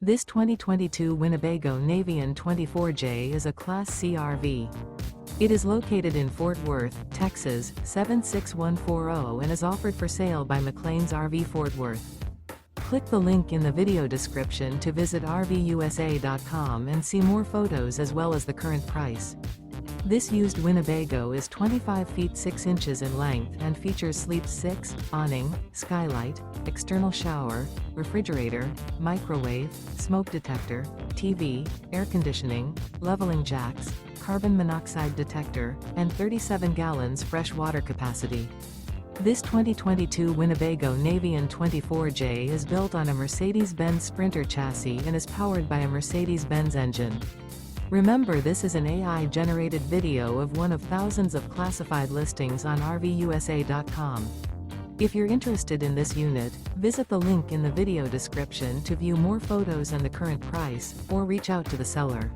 This 2022 Winnebago Navion 24J is a Class C RV. It is located in Fort Worth, Texas, 76140 and is offered for sale by McClain's RV Fort Worth. Click the link in the video description to visit RVUSA.com and see more photos as well as the current price. This used Winnebago is 25 feet 6 inches in length and features sleep 6, awning, skylight, external shower, refrigerator, microwave, smoke detector, TV, air conditioning, leveling jacks, carbon monoxide detector, and 37 gallons fresh water capacity. This 2022 Winnebago Navion 24J is built on a Mercedes-Benz Sprinter chassis and is powered by a Mercedes-Benz engine. Remember, this is an AI-generated video of one of thousands of classified listings on RVUSA.com. If you're interested in this unit, visit the link in the video description to view more photos and the current price, or reach out to the seller.